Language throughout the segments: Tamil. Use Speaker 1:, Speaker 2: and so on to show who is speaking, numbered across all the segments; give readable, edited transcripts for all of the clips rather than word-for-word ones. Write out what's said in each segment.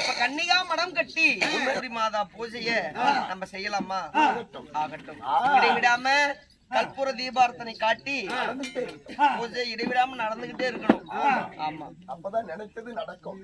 Speaker 1: அப்ப கன்னிகா மடம் கட்டி உண்மை மாதா பூஜைய நம்ம செய்யலாமா? ஆகட்டும். இடைவிடாம கற்பூர தீபார்த்தனை காட்டி பூஜை இடைவிடாம நடந்துகிட்டே இருக்கணும். ஆமா,
Speaker 2: அப்பதான் நினைச்சது நடக்கும்.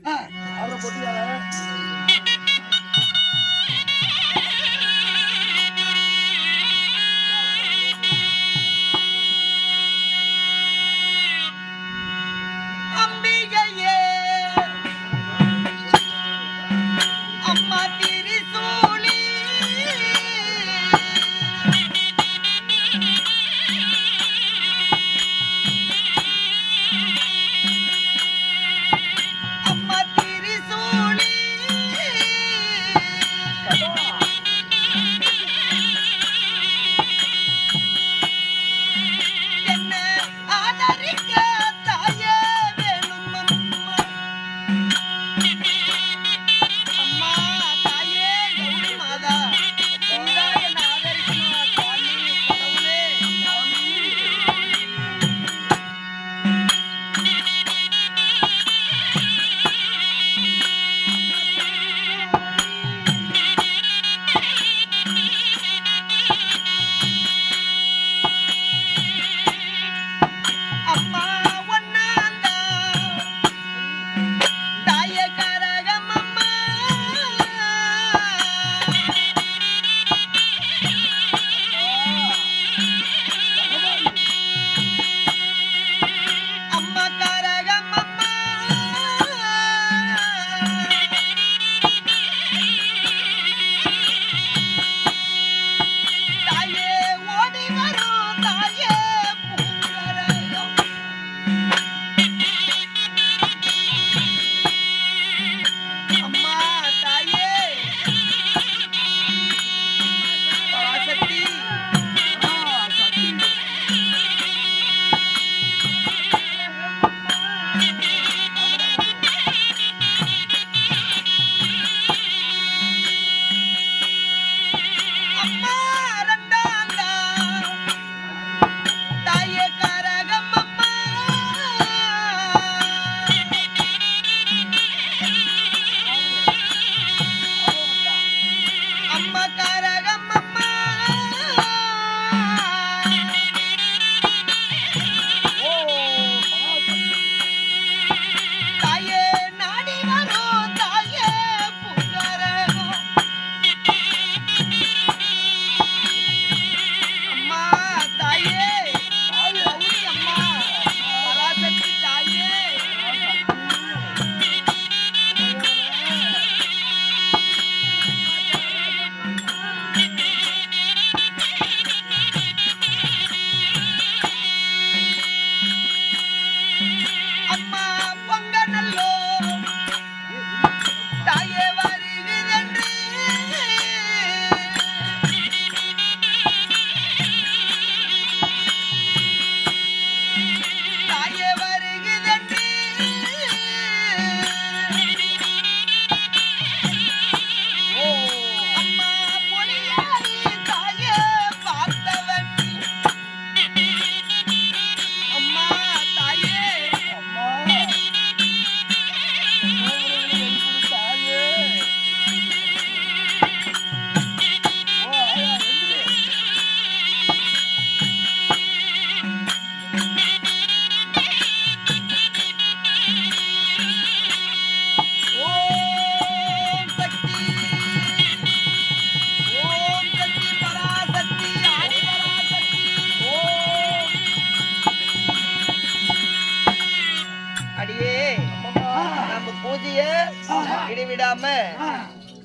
Speaker 1: இடைவிடாம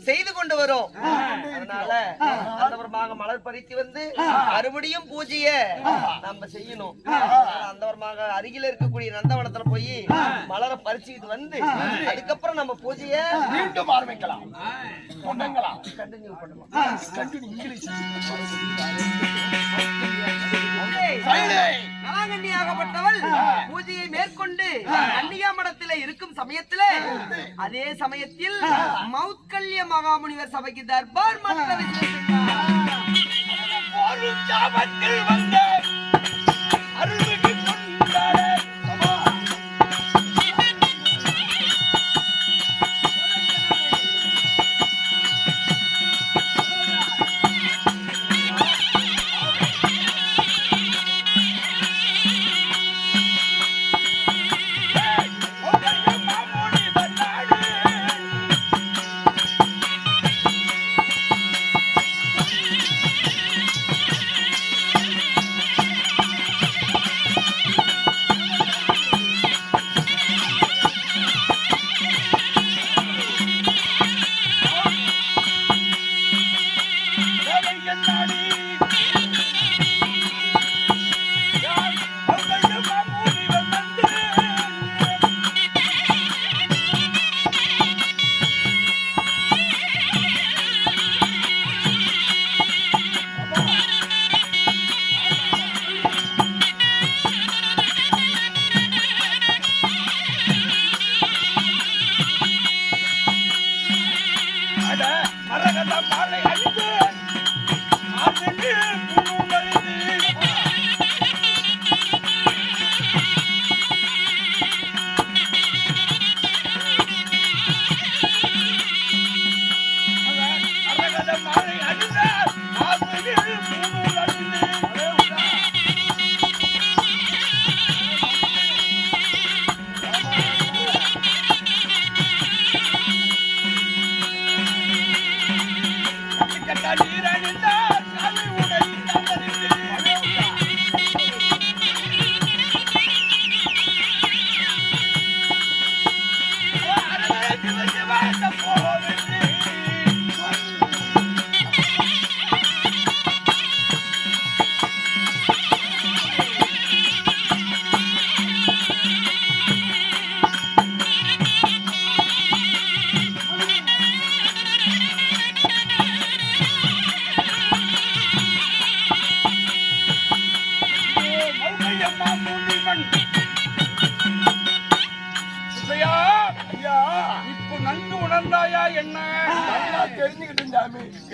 Speaker 1: செய்து கொண்டு வரும். அதனால அந்தவரமாக மலர் பறித்து வந்து மறுபடியும் பூஜைய நம்ம செய்யணும். அந்தவரமாக அருகில இருக்கக்கூடிய நந்தவனத்துல போய் மலரை பறிச்சுக்கிட்டு வந்து அதுக்கப்புறம் நம்ம பூஜைய
Speaker 2: மீண்டும் ஆரம்பிக்கலாம்.
Speaker 1: கண்டினியூ பண்ணலாம். நாகன்னியாகப்பட்டவள் பூஜையை மேற்கொண்டு கன்னிகா மடத்திலே இருக்கும் சமயத்தில அதே சமயத்தில் மௌத்கல்ய மகாமுனிவர் சபைக்கு தர்பார் மன்ற
Speaker 3: மாலை அணிந்து ஆசைக்கு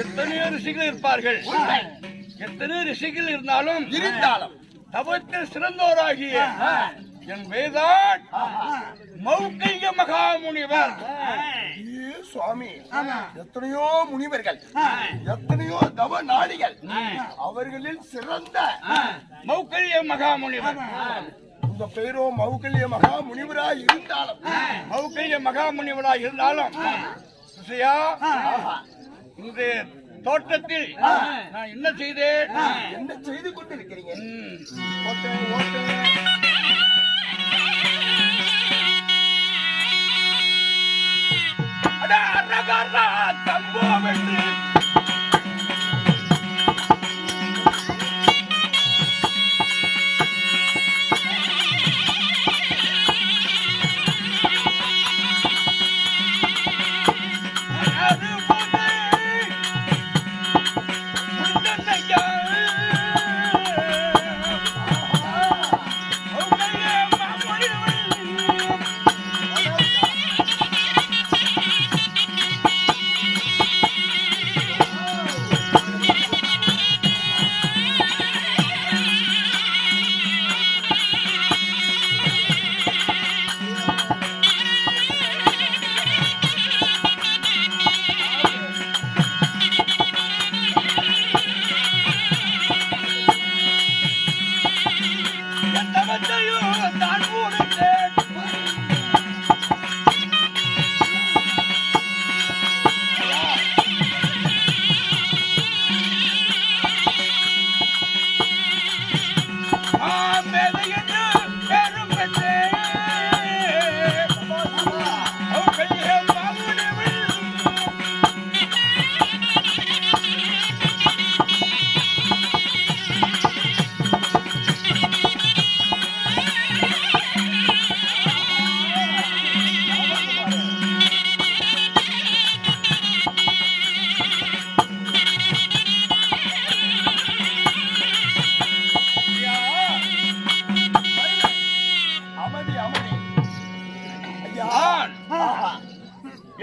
Speaker 3: எத்தனையோ ரிஷிகள் இருப்பார்கள். எத்தனையோ ரிஷிகள் இருந்தாலும் தவத்தில் சிறந்தோராகிய என் வேதான் மௌகைய மகாமுனிவர்.
Speaker 2: சுவாமி, எத்தனையோ முனிவர்கள், எத்தனையோ தவ நாடிகள், அவர்களில் சிறந்த
Speaker 3: மௌகைய மகாமுனிவர்.
Speaker 2: உங்க பேரோ மௌகல்ய மகாமுனிவராய் இருந்தாலும்,
Speaker 3: மௌகைய மகாமுனிவராய் இருந்தாலும் இந்த தோட்டத்தில் நான் என்ன செய்தேன்?
Speaker 2: என்ன செய்து கொண்டிருக்கிறீங்க?
Speaker 3: தம்பம் என்று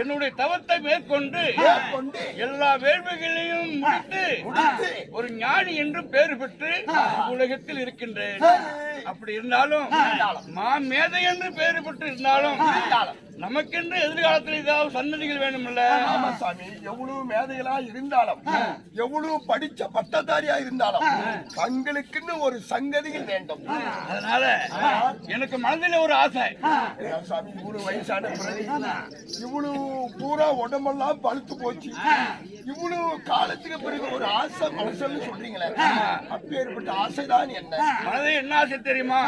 Speaker 3: என்னுடைய தவத்தை மேற்கொண்டு எல்லா வேள்விகளையும் முடித்து ஒரு ஞானி என்று பெயர் பெற்று உலகத்தில் இருக்கின்றேன். அப்படி இருந்தாலும் மாமேதை என்று பெயர் பெற்று இருந்தாலும் நமக்கென்று எதிர்காலத்தில் ஏதாவது சன்னதிகள் வேணும்ல?
Speaker 2: ஆமா சாமி, எவ்வளவு மேதைகளா இருந்தாலும், எவ்வளவு படிச்ச பட்டதாரியா இருந்தாலும் தங்களுக்குன்னு ஒரு சங்கதிகள் வேண்டும்.
Speaker 3: அதனால எனக்கு மனதில் ஒரு ஆசை.
Speaker 2: சாமி, இவ்வளவு வயசான பிறகு இவ்வளவு பூரா உடம்பெல்லாம் பழுத்து போச்சு, இவ்வளவு காலத்துக்கு பிறகு ஒரு ஆசை மனசுன்னு சொல்றீங்களே, அப்பேற்பட்ட ஆசைதான் என்ன?
Speaker 3: மனதில் என்ன ஆசை தெரியுமா?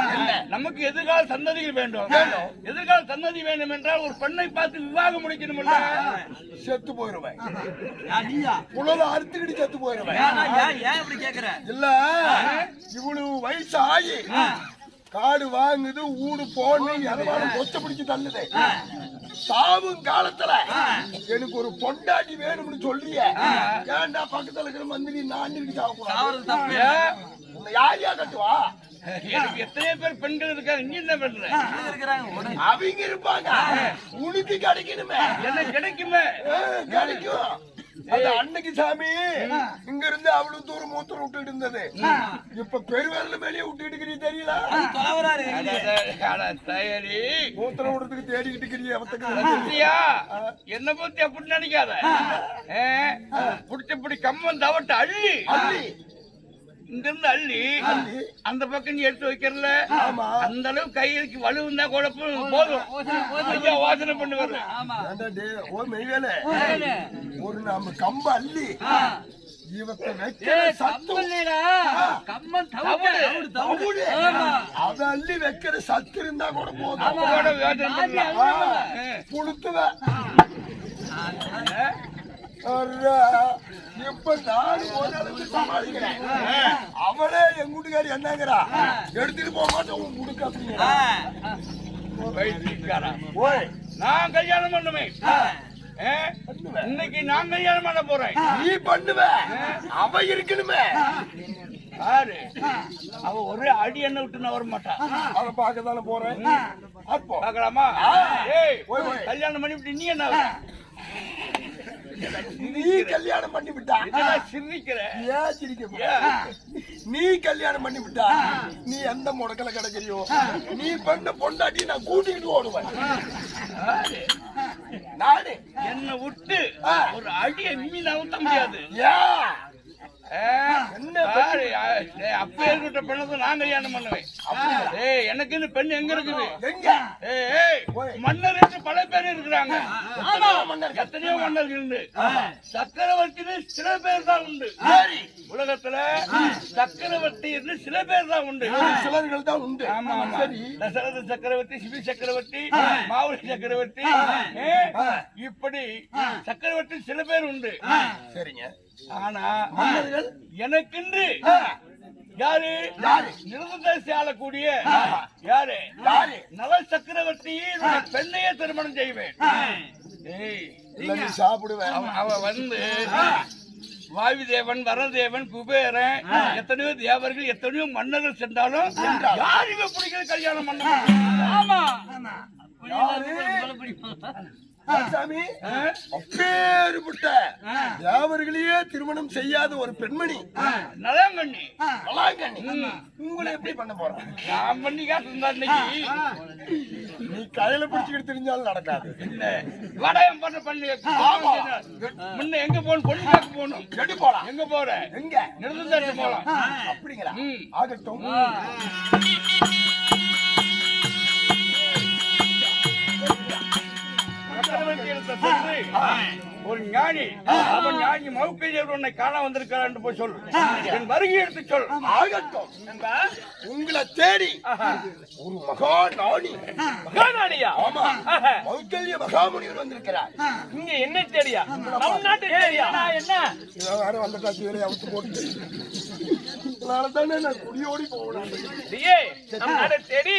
Speaker 3: நமக்கு எதிர்கால சன்னதிகள் வேண்டும். எதிர்கால சன்னதி வேண்டும் என்றால் ஒரு பெண்ணை பார்த்து விவாகம் முடிக்கணும்.
Speaker 2: செத்து போயிருவேன், உலக அறுத்துக்கிட்டு செத்து போயிருவேன். இல்ல, இவ்வளவு வயசு ஆகி காடு வாங்குது, ஊடு போன எதவாலும் கொச்ச பிடிச்சு தள்ளுது. சாவும் காலத்துல எனக்கு ஒரு பொண்டாட்டி வேணும்னு சொல்றிய, ஏன்டா பக்கத்துல இருக்கிற மந்திரி நான் சாவக்கூடாது? யார் யா கட்டுவா?
Speaker 3: எனக்கு எத்தனையோ பேர் பெண்கள் இருக்காங்க, இங்க என்ன பண்ற?
Speaker 2: அவங்க இருப்பாங்க, உனக்கு கிடைக்கணுமே.
Speaker 3: என்ன கிடைக்குமே?
Speaker 2: கிடைக்கும். அது அன்னைக்கு சாமி இங்க இருந்து அவ்வளவு தூரம் மூத்திரம் விட்டுட்டு இருந்தது. இப்ப பெருவேல மேலேயே விட்டுட்டு இருக்கிறீ தெரியல. மூத்திரம் விடுறதுக்கு தேடிக்கிட்டு இருக்கிறீ அவத்துக்கு.
Speaker 3: என்ன பத்தி அப்படி நினைக்காத. புடிச்ச கம்மன் தவட்ட அள்ளி இங்க இருந்து அள்ளி அந்த பக்கம் நீ எடுத்து வைக்கிறல அந்த அளவு கைக்கு வலுவுந்தா குழப்பம் போதும். ஐயா வாசனை பண்ணி வர்ற
Speaker 2: ஒரு நாம கம்ப அள்ளி இவத்தை வைக்கிற அத அள்ளி வைக்கிற சத்து இருந்தா கூட போதும். புளுத்துவ இப்ப நான் ஓரளவுக்கு சமாளிக்கிறேன். அவளே என் வீட்டுக்காரி என்னங்கிறா, எடுத்துட்டு போக மாட்டேன் உன் முடுக்க அப்படிங்கிறா.
Speaker 3: நான் கல்யாணம் பண்ணுவேன். இன்னைக்கு நான் கல்யாணம் பண்ண போறேன்.
Speaker 2: நீ பண்ணுவ, அவ இருக்கணுமே.
Speaker 3: யாரு அவ ஒரே அடி என்ன விட்டு நான் வர மாட்டான்.
Speaker 2: அவ பாக்கதானே போறேன். அப்போ
Speaker 3: பாக்கலாமா? கல்யாணம் பண்ணிவிட்டு நீ என்ன
Speaker 2: நீ கல்யாணம் பண்ணி விட்டா
Speaker 3: சிரிக்கிற?
Speaker 2: ஏன் சிரிக்க? நீ கல்யாணம் பண்ணி விட்டா நீ எந்த முடக்கல கிடக்குறியோ நீ பண்ண பொண்டாட்டி நான் கூட்டிக்கிட்டு ஓடுவேன். நானு
Speaker 3: என்ன விட்டு ஒரு அடியை மீன் அவுத்த முடியாது. அப்ப இருக்கிட்ட பெண்ணை நான் கல்யாணம் பண்ணுவேன். எனக்கு பெண் எங்க இருக்குது? மன்னர் என்று பல பேர் இருக்கிறாங்க. எத்தனையோ மன்னர்கள் உண்டு. சக்கரவர்த்தி சில பேர் தான் உண்டு உலகத்துல. சக்கரவர்த்தி என்று சில பேர் தான் உண்டு,
Speaker 2: சிலர்கள் தான் உண்டு.
Speaker 3: ஆமா ஆமா. தசரத சக்கரவர்த்தி, சிவி சக்கரவர்த்தி, மாவுளி சக்கரவர்த்தி, இப்படி சக்கரவர்த்தி சில பேர் உண்டு.
Speaker 2: சரிங்க.
Speaker 3: ஆனா எனக்கென்று யாரு நிறுவனத்தை ஆளக்கூடிய யாரு நல சக்கரவர்த்தியை பெண்ணையே திருமணம் செய்வேன்.
Speaker 2: சாப்பிடுவேன்.
Speaker 3: அவ வந்து வாயு தேவன், வரதேவன், குபேரன், எத்தனையோ தேவர்கள், எத்தனையோ மன்னர்கள் சென்றாலும் யாருமே பிடிக்கிற கல்யாணம் பண்ண. ஆமா
Speaker 2: சாமி, அப்பேறுபட்ட தேவர்களையே திருமணம் செய்யாத ஒரு பெண்மணி
Speaker 3: நலாங்கண்ணி.
Speaker 2: உங்களை எப்படி பண்ண போற?
Speaker 3: நான் பண்ணி காட்டு.
Speaker 2: நீ கையில பிடிச்சுக்கிட்டு தெரிஞ்சாலும் நடக்காது.
Speaker 3: வடயம் பண்ண பண்ணி முன்ன எங்க போகணும்? பொண்ணு கேட்க போகணும்.
Speaker 2: எடு போலாம்.
Speaker 3: எங்க போற?
Speaker 2: எங்க
Speaker 3: நிறுத்தம் போலாம்.
Speaker 2: அப்படிங்களா? ஆகட்டும்.
Speaker 3: ஒரு ஞானி, அவன் ஞானி மௌக்கையர் உன்னை காண வந்திருக்கிறார் என்று போய் சொல். என் வருகை எடுத்து சொல்.
Speaker 2: ஆகட்டும். உங்களை தேடி ஒரு மகா நாணியா? ஆமா, மௌக்கல்ய மகாமுனிவர் வந்திருக்கிறார்.
Speaker 3: இங்க என்ன தேடியா? நம் நாட்டு தேடியா? என்ன
Speaker 2: யாரும் அந்த காட்சி வேலையை அவுத்து போட்டு தானே நான் குடியோடி போகணும்.
Speaker 3: தேடி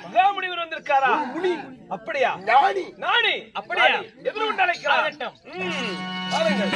Speaker 3: மகாமுனிவர் வந்திருக்காரா?
Speaker 2: முனி.
Speaker 3: அப்படியா? நாணி அப்படியா? எதிர்கொண்டு அழைக்கிறார். பாருங்கள்.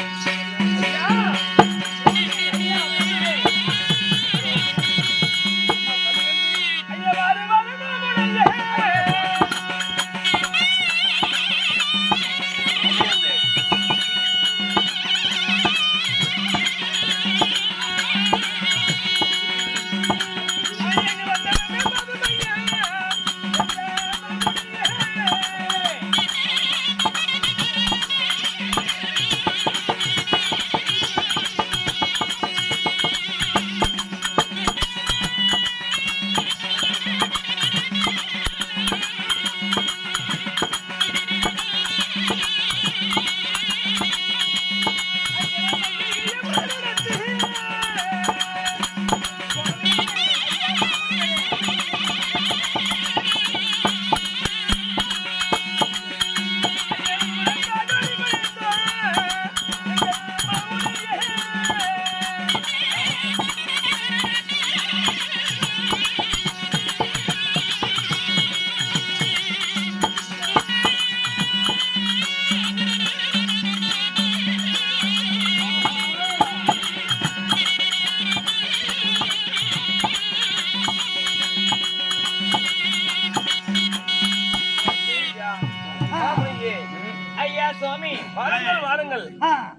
Speaker 4: சுவாமி
Speaker 1: வாருங்கள் வாருங்கள்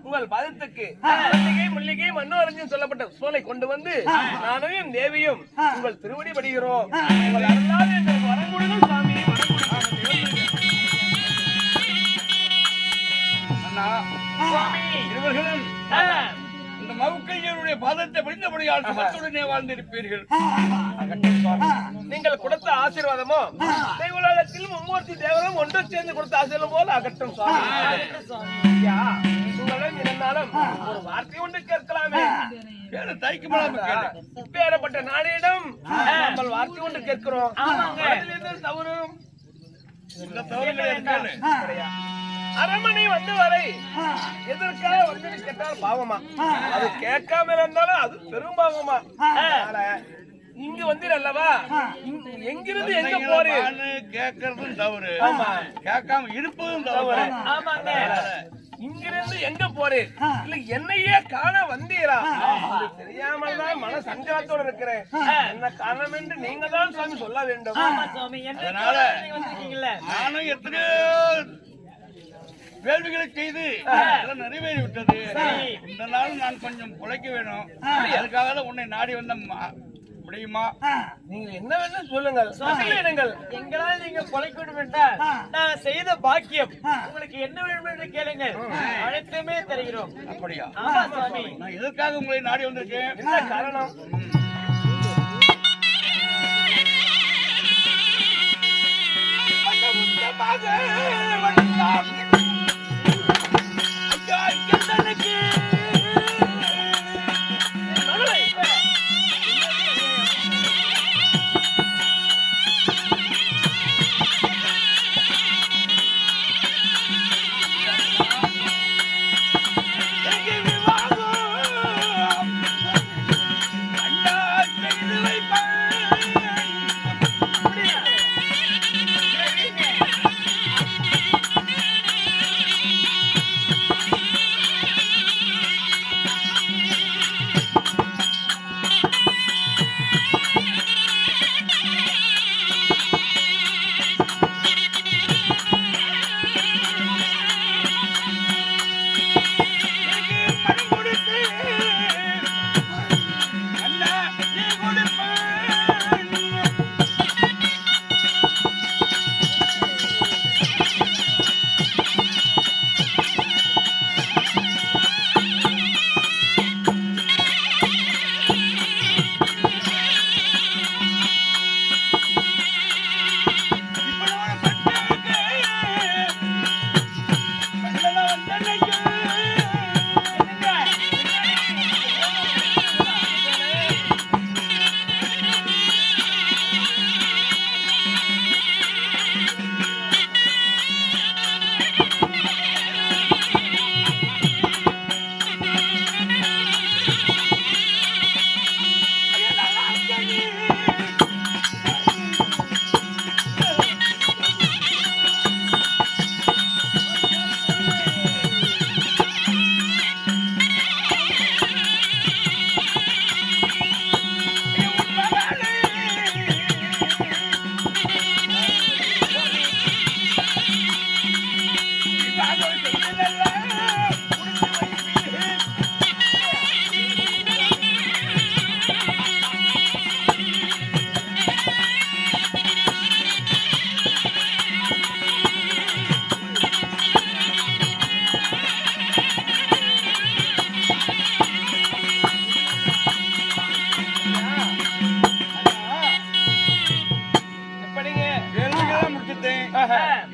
Speaker 1: உங்கள் பாதத்துக்கு மல்லிகை முல்லிகை மன்னோரஞ்சன் சொல்லப்பட்ட சோலை கொண்டு வந்து நானும் என் தேவியும் உங்கள் திருவடி படுகிறோம். உங்கள் அருளால் எங்களுக்கு வரம் கொடுங்கள் சுவாமி.
Speaker 3: அண்ணா
Speaker 4: சுவாமி
Speaker 3: இருவர்களும் இந்த மவுக்கையருடைய பாதத்தை படித்தபடியால் சுகத்துடனே வாழ்ந்திருப்பீர்கள்.
Speaker 1: நீங்கள் கொடுத்த ஆசீர்வாதமோ தேவலோகத்தில் மும்மூர்த்தி தேவரும் ஒன்று சேர்ந்து கொடுத்த ஆசீர்வாதம் போல அகட்டும் சுவாமி. ஐயா, உங்களிடம் இருந்தாலும் ஒரு வார்த்தை ஒன்று கேட்கலாமே.
Speaker 3: பேரு தைக்குமாம் கேளு.
Speaker 1: பேரப்பட்ட நாடியிடம் நம்ம வார்த்தை ஒன்று கேட்கிறோம். அதில் எந்த தவறும்
Speaker 3: இந்த தவறுகள் கேளு.
Speaker 1: அரமனை வந்து வரை எதற்காக வந்து கேட்டால் பாவமா, அது கேட்காம இருந்தாலும் அது பெரும் பாவமா. இங்க வந்து அல்லவா எங்கிருந்து எங்க போறேன்
Speaker 3: கேட்கறதும் தவறு, கேட்காம இருப்பதும் தவறு.
Speaker 4: ஆமாங்க.
Speaker 1: இங்கிருந்து எங்க போறேன் இல்ல என்னையே காண வந்தீரா? தெரியாமல் தான் மன சங்கடத்தோட இருக்கிறேன். என்ன காரணம் என்று நீங்க தான் சாமி சொல்ல வேண்டும்.
Speaker 4: ஆமா சுவாமி,
Speaker 3: அதனால
Speaker 4: வந்திருக்கீங்கல்ல,
Speaker 3: நானும் எத்தனையோ வேள்விகளை செய்து எல்லாம் நிறைவேறி விட்டது. இந்த நாள் நான் கொஞ்சம் உழைக்க வேணும். அதுக்காக தான் உன்னை நாடி வந்த முடியுமா?
Speaker 1: நீங்க என்ன வேணும் சொல்லுங்கள்.
Speaker 4: எங்களால் நீங்க கொலைக்கூடும் என்றால் நான் செய்த பாக்கியம் உங்களுக்கு என்ன வேண்டும் என்று கேளுங்க, அனைத்துமே தருகிறோம்.
Speaker 3: அப்படியா?
Speaker 4: ஆமா சுவாமி.
Speaker 3: நான் எதற்காக உங்களை நாடி வந்திருக்கேன்?
Speaker 1: என்ன காரணம்?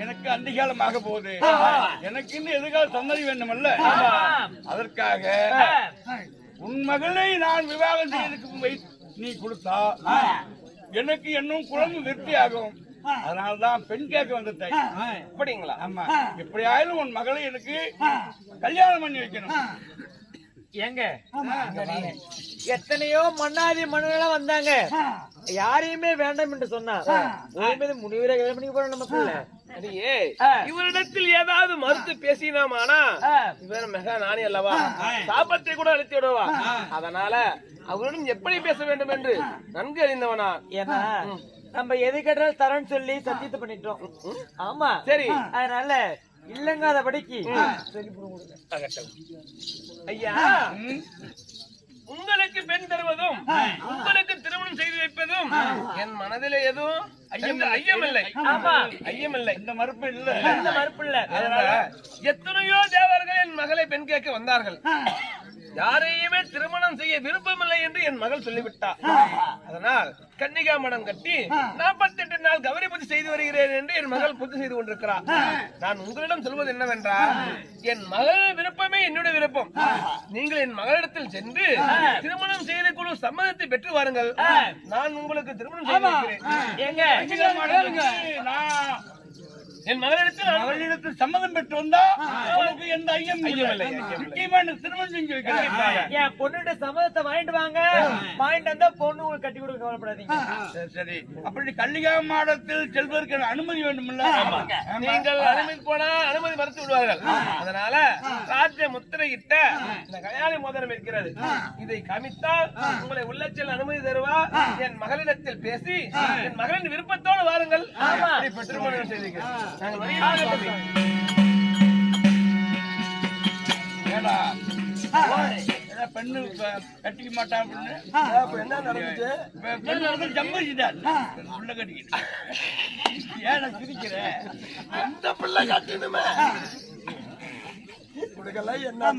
Speaker 3: எனக்கு அந்திகாலம் ஆக போகுது. எனக்கு இன்னும் எதிர்கால சந்ததி வேண்டுமல்ல, அதற்காக உன் மகளை நான் விவாகம் செய்யறதுக்கு நீ கொடுத்தா எனக்கு இன்னும் குழம்பு விருத்தி ஆகும். அதனாலதான் பெண் கேட்க வந்துட்டேன்.
Speaker 1: அப்படிங்களா?
Speaker 3: ஆமா, எப்படி ஆயிலும் உன் மகளை எனக்கு கல்யாணம் பண்ணி வைக்கணும்.
Speaker 4: ஏங்க, எத்தனையோ மன்னாதி மன்னர்களா வந்தாங்க, யாரையுமே வேண்டாம் என்று சொன்னா முனிவரை கல்யாணம் பண்ணி போறோம் நமக்கு.
Speaker 1: இவரிடத்தில் ஏதாவது மறுத்து பேசினாமானா இவர் மெகா நாணி அல்லவா, சாபத்தை கூட அழித்து விடுவா. அதனால அவரிடம் எப்படி பேச வேண்டும் என்று நன்கு அறிந்தவனா.
Speaker 4: ஏன்னா நம்ம எது கேட்டாலும் தரேன்னு சொல்லி சத்தியத்தை பண்ணிட்டோம். ஆமா,
Speaker 1: சரி.
Speaker 4: அதனால இல்லங்காதபடிக்கு
Speaker 3: ஐயா, உங்களுக்கு பெண் தருவதும் உங்களுக்கு திருமணம் செய்து வைப்பதும் என் மனதிலே எதுவும் ஐயமில்லை.
Speaker 4: ஆமா,
Speaker 3: ஐயமில்லை, இந்த மறுப்பு இல்ல.
Speaker 4: இந்த மறுப்பு இல்ல.
Speaker 3: அதனால எத்தனையோ தேவர்கள் என் மகளை பெண் கேட்க வந்தார்கள். யாரையுமே திருமணம் செய்ய விருப்பமில்லை என்று என் மகள் சொல்லிவிட்டார். அதனால் கன்னிகா மடம் கட்டி 48 நாள் கௌரி பூஜை செய்து வருகிறேன் என்று என் மகள் பூஜை செய்து கொண்டிருக்கிறார். நான் உங்களிடம் சொல்வது என்னவென்றால், என் மகள் விருப்பமே என்னுடைய விருப்பம். நீங்கள் என் மகளிடத்தில் சென்று திருமணம் செய்து கொள்ள சம்மதத்தை பெற்று வாருங்கள். நான் உங்களுக்கு திருமணம் செய்து வைக்கிறேன்.
Speaker 4: ஏங்க,
Speaker 3: என் மகளிடத்தில் சம்மதம் பெற்று வந்தா உனக்கு எந்த ஐயம் இல்லை. முக்கியமான திருமணம் செஞ்சு வைக்கிறேன்.
Speaker 4: என் பொண்ணுடைய சம்மதத்தை வாங்கிட்டு வாங்க. வாங்கிட்டு வந்தா பொண்ணு உங்களுக்கு கட்டி கொடுக்க கவலைப்படாதீங்க.
Speaker 3: சரி, அப்படி கன்னிகா மாடத்தில் செல்வதற்கு அனுமதி வேண்டுமில்ல? நீங்கள் அனுமதி போனா அனுமதி மறுத்து விடுவார்கள். அதனால ராஜ்ய முத்திரையிட்ட இந்த கல்யாணி மோதிரம் இருக்கிறது. இதை காமித்தால் உங்களை உள்ளத்தில் அனுமதி தருவார். என் மகளிடத்தில் பேசி என் மகளின் விருப்பத்தோடு வாருங்கள். திருமணம் செய்திருக்கிறேன். நாங்கள் பெண்ணு கட்டிக்க மாட்டான் அப்படின்னு
Speaker 2: என்ன நடந்துச்சு?
Speaker 3: சம்பளிச்சுட்டார். உள்ள கட்டிக்கிட்டு ஏன் சிரிக்கிறேன்?
Speaker 2: அந்த பிள்ளை கட்டணுமே. உனக்கெல்லாம் என்ன